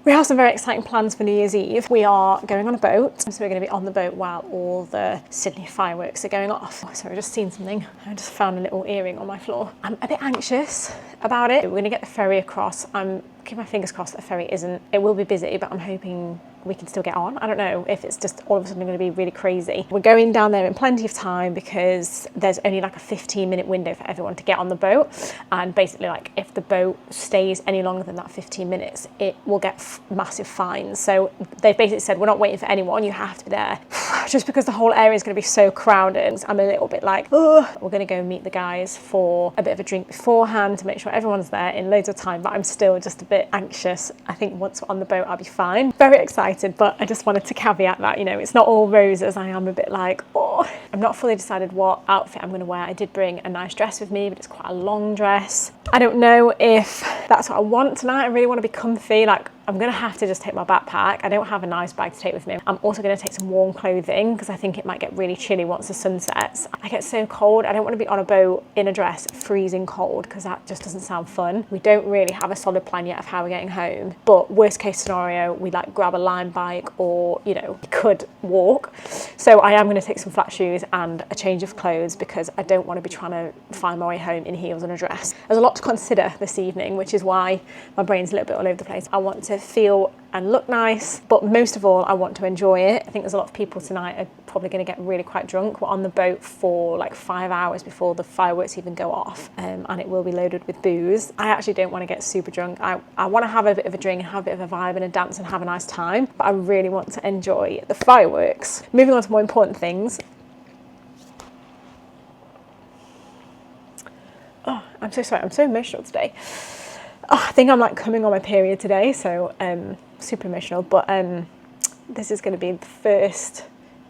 We have some very exciting plans for New Year's Eve. We are going on a boat, so we're going to be on the boat while all the Sydney fireworks are going off. Oh, sorry, I've just seen something. I just found a little earring on my floor. I'm a bit anxious about it. We're going to get the ferry across. I'm keeping my fingers crossed that the ferry isn't. It will be busy, but I'm hoping we can still get on. I don't know if it's just all of a sudden going to be really crazy. We're going down there in plenty of time because there's only like a 15-minute window for everyone to get on the boat, and basically like if the boat stays any longer than that 15 minutes it will get massive fines. So they've basically said we're not waiting for anyone, you have to be there. Just because the whole area is going to be so crowded, I'm a little bit like, oh. We're going to go meet the guys for a bit of a drink beforehand to make sure everyone's there in loads of time, but I'm still just a bit anxious. I think once we're on the boat I'll be fine. Very excited, but I just wanted to caveat that, you know, it's not all roses. I am a bit like, oh. I'm not fully decided what outfit I'm going to wear. I did bring a nice dress with me, but it's quite a long dress. I don't know if that's what I want tonight. I really want to be comfy. Like, I'm going to have to just take my backpack. I don't have a nice bag to take with me. I'm also going to take some warm clothing because I think it might get really chilly once the sun sets. I get so cold. I don't want to be on a boat in a dress freezing cold because that just doesn't sound fun. We don't really have a solid plan yet of how we're getting home, but worst case scenario, we like grab a Lime bike or, you know, could walk. So I am going to take some flat shoes and a change of clothes because I don't want to be trying to find my way home in heels and a dress. There's a lot to consider this evening, which is why my brain's a little bit all over the place. I want to feel and look nice, but most of all I want to enjoy it. I think there's a lot of people tonight are probably going to get really quite drunk. We're on the boat for like 5 hours before the fireworks even go off, and it will be loaded with booze. I actually don't want to get super drunk. I want to have a bit of a drink and have a bit of a vibe and a dance and have a nice time, but I really want to enjoy the fireworks. Moving on to more important things. Oh, I'm so sorry, I'm so emotional today. Oh, I think I'm like coming on my period today, so super emotional, but this is going to be the first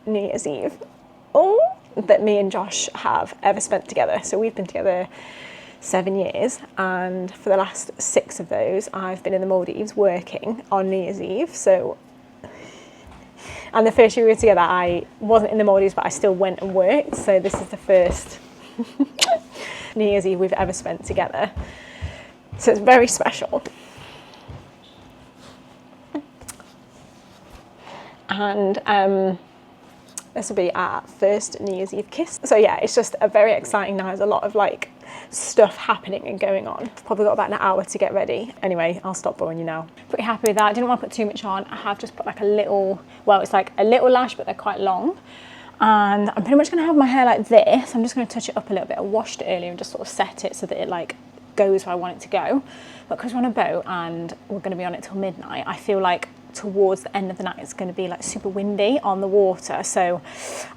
New Year's Eve that me and Josh have ever spent together. So we've been together 7 years, and for the last 6 of those I've been in the Maldives working on New Year's Eve. So, and the first year we were together I wasn't in the Maldives, but I still went and worked, so this is the first New Year's Eve we've ever spent together. So it's very special. And this will be our first New Year's Eve kiss. So yeah, it's just a very exciting night. There's a lot of like stuff happening and going on. Probably got about an hour to get ready. Anyway, I'll stop boring you now. Pretty happy with that. I didn't want to put too much on. I have just put like a little, well, it's like a little lash, but they're quite long. And I'm pretty much gonna have my hair like this. I'm just gonna touch it up a little bit. I washed it earlier and just sort of set it so that it like goes where I want it to go. But because we're on a boat and we're going to be on it till midnight, I feel like towards the end of the night it's going to be like super windy on the water, so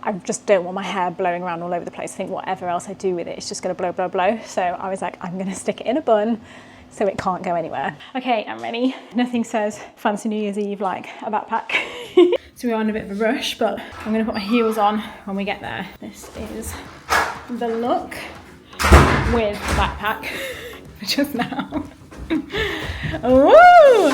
I just don't want my hair blowing around all over the place. I think whatever else I do with it, it's just going to blow. So I was like, I'm going to stick it in a bun so it can't go anywhere. Okay, I'm ready. Nothing says fancy New Year's Eve like a backpack. So we're on a bit of a rush, but I'm going to put my heels on when we get there. This is the look with the backpack just now. Woo!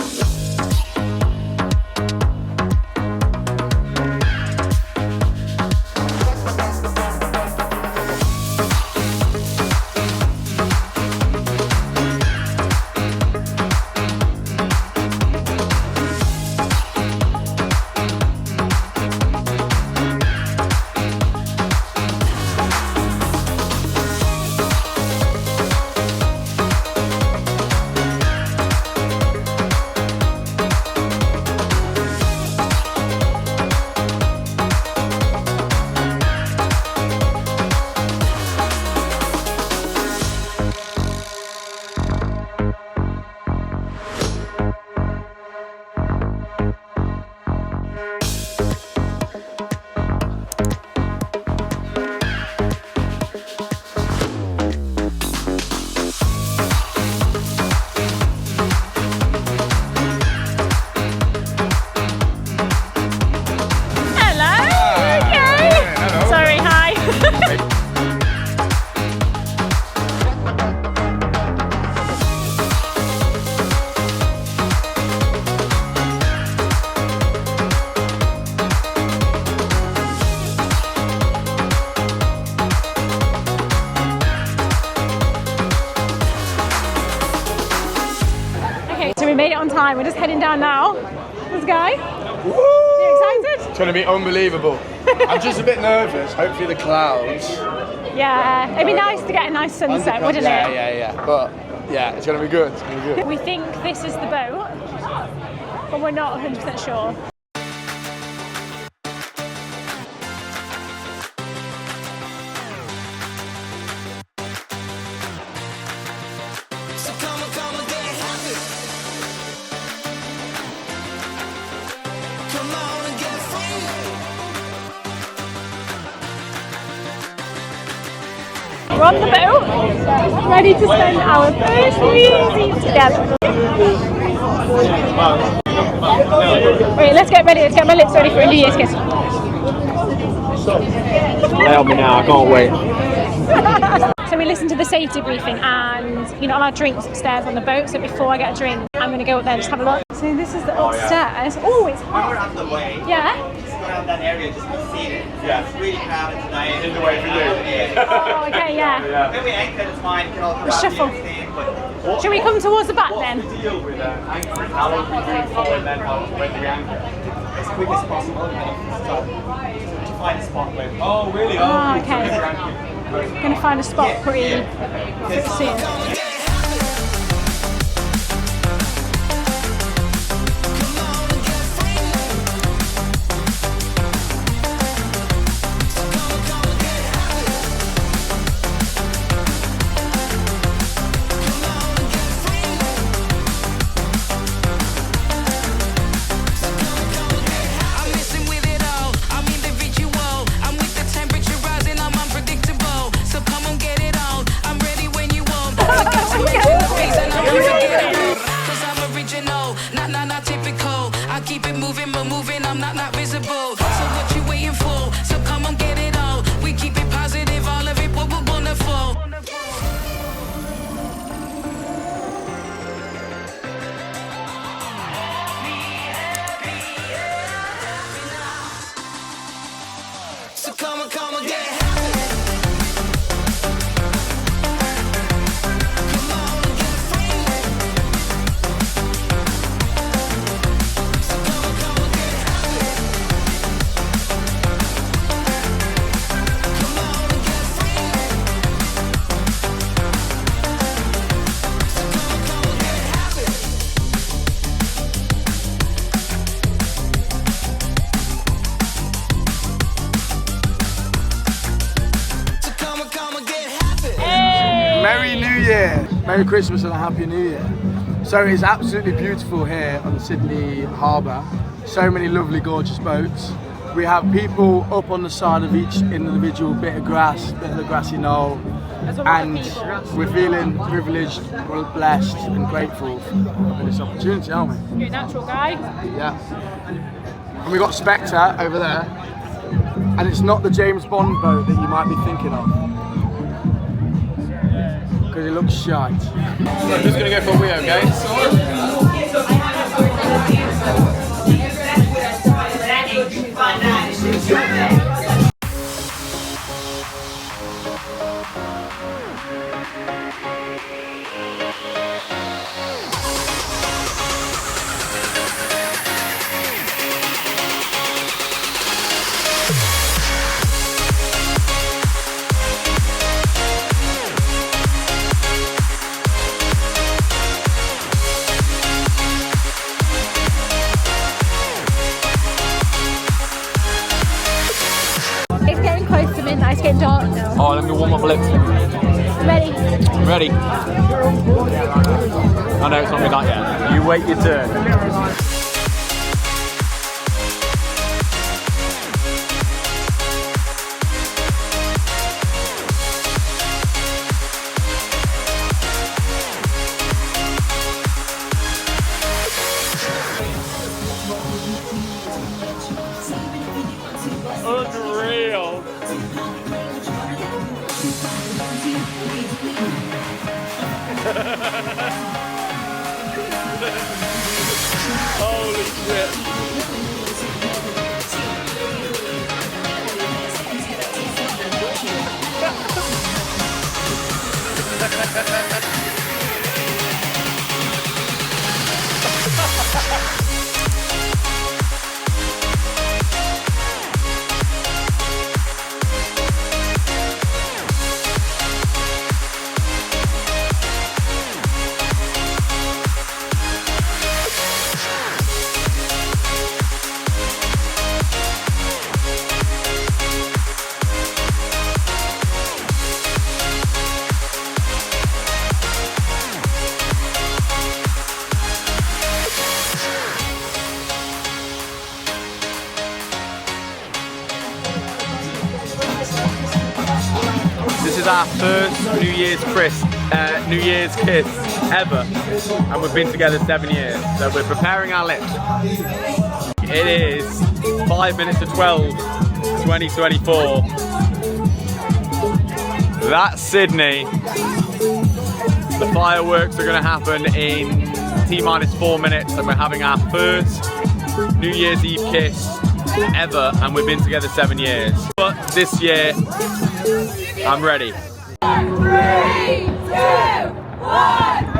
heading down now. This guy. Woo! You excited? It's going to be unbelievable. I'm just a bit nervous. Hopefully the clouds. Yeah, it'd be nice to get a nice sunset, wouldn't it? Yeah. But yeah, it's going to be good. It's going to be good. We think this is the boat, but we're not 100% sure. We're on the boat, ready to spend our first New Year's Eve together. Wait, let's get ready. Let's get my lips ready for a New Year's kiss. Lay on me now, I can't wait. So we listened to the safety briefing, and you're not allowed drinks upstairs on the boat, so before I get a drink, I'm going to go up there and just have a look. So this is the upstairs. Oh, it's hot. We're out of the way. Yeah? Around that area, just be seated. Yeah. It's really crowded tonight. In the way for you. Oh, okay, yeah. When we anchor, it's fine. You can all come Shuffle. But Should we come towards the back then? Deal with anchoring. How long do we do before and then when do we anchor? as quick as possible. To find a spot where. Oh, really? Oh, okay. Gonna find a spot pretty soon. Merry Christmas and a Happy New Year. So it's absolutely beautiful here on Sydney Harbour. So many lovely, gorgeous boats. We have people up on the side of each individual bit of grass, bit of the grassy knoll. And we're feeling privileged, we're blessed and grateful for this opportunity, aren't we? You're a natural guy. Yeah. And we've got Spectre over there. And it's not the James Bond boat that you might be thinking of. Because it looks shite. So I'm just going to go for a wee, okay? It's getting dark now. Oh, let me warm up my lips. Ready? I'm ready. I know it's not midnight yet. You wait your turn. Unreal. Holy shit. our first New Year's kiss ever, and we've been together 7 years, so we're preparing our lips. It is 5 minutes to 12, 2024. That's Sydney. The fireworks are going to happen in T-minus 4 minutes, and we're having our first New Year's Eve kiss ever, and we've been together 7 years. But this year, I'm ready. 3, 2, 1.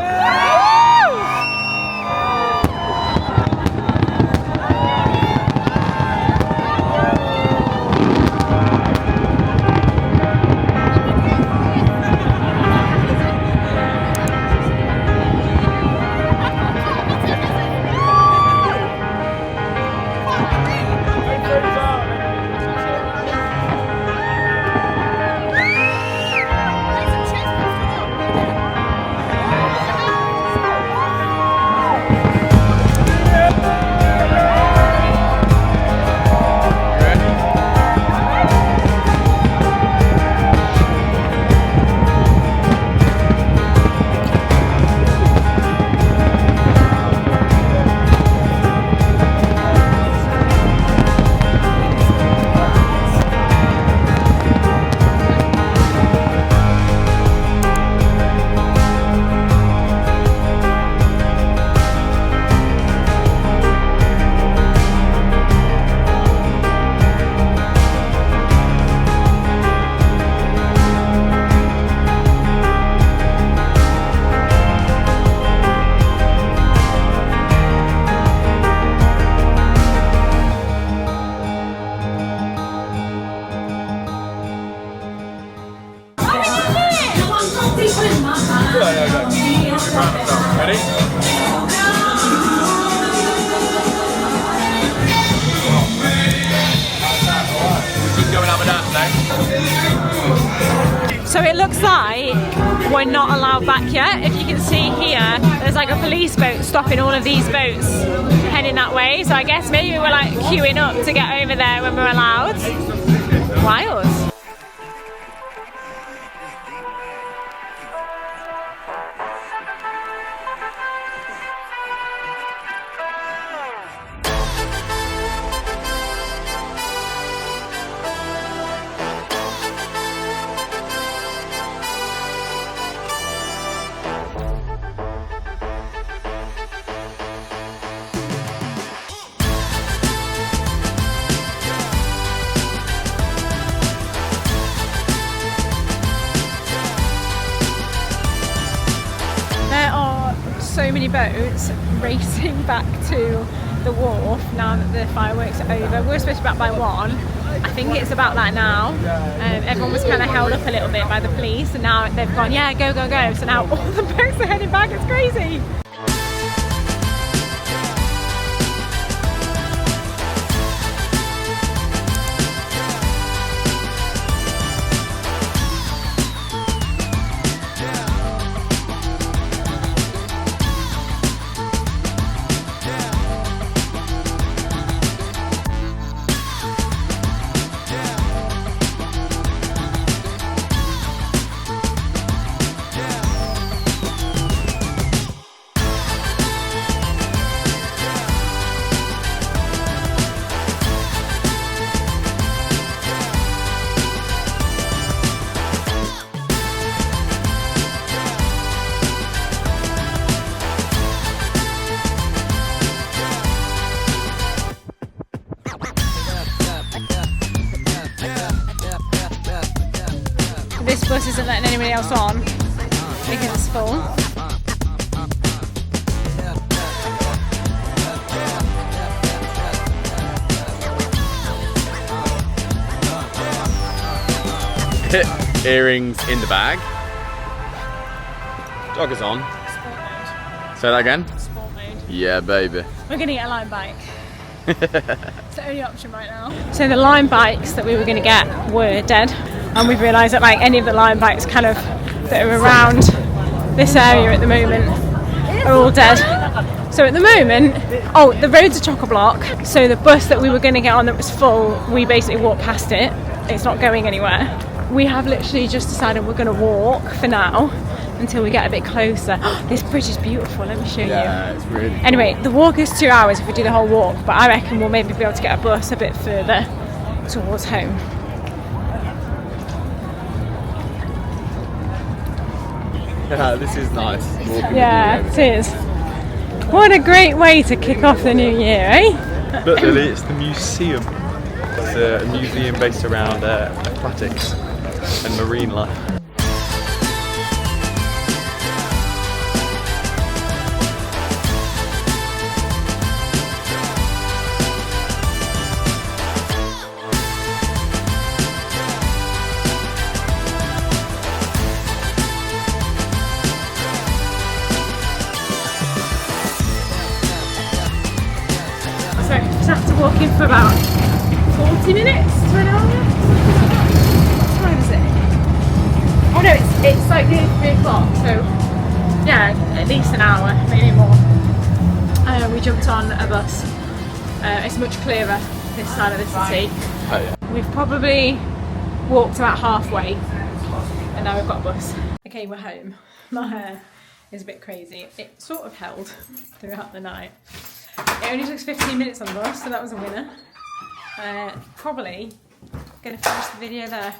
So it looks like we're not allowed back yet. If you can see here, there's like a police boat stopping all of these boats heading that way. So I guess maybe we're like queuing up to get over there when we're allowed. Wild. So many boats racing back to the wharf now that the fireworks are over. We're supposed to be back by 1. I think it's about that now. Everyone was kind of held up a little bit by the police, and now they've gone, yeah, go, go, go. So now all the boats are heading back. It's crazy. This bus isn't letting anybody else on because it's full. Earrings in the bag. Joggers on. Sport mode. Say that again? Sport mode. Yeah, baby. We're going to get a Lime bike. It's the only option right now. So the Lime bikes that we were going to get were dead, and we've realised that like any of the Lime bikes kind of that are around this area at the moment are all dead. So at the moment, oh, the road's a chock-a-block, so the bus that we were going to get on that was full, we basically walked past it. It's not going anywhere. we have literally just decided we're going to walk for now until we get a bit closer. This bridge is beautiful, let me show you. Yeah, it's really cool. Anyway, the walk is 2 hours if we do the whole walk, but I reckon we'll maybe be able to get a bus a bit further towards home. Yeah, this is nice. Walking Yeah, it is. What a great way to kick off the new year, eh? Look, Lily, it's the museum. It's a museum based around aquatics and marine life. So just have to walk in for about 40 minutes to an hour. What time is it? Oh no, it's like nearly 3 o'clock, so yeah, at least an hour, maybe more. We jumped on a bus. It's much clearer this side of the city. Oh, yeah. We've probably walked about halfway and now we've got a bus. Okay, we're home. My hair is a bit crazy. It sort of held throughout the night. It only took us 15 minutes on the bus, so that was a winner. Probably going to finish the video there.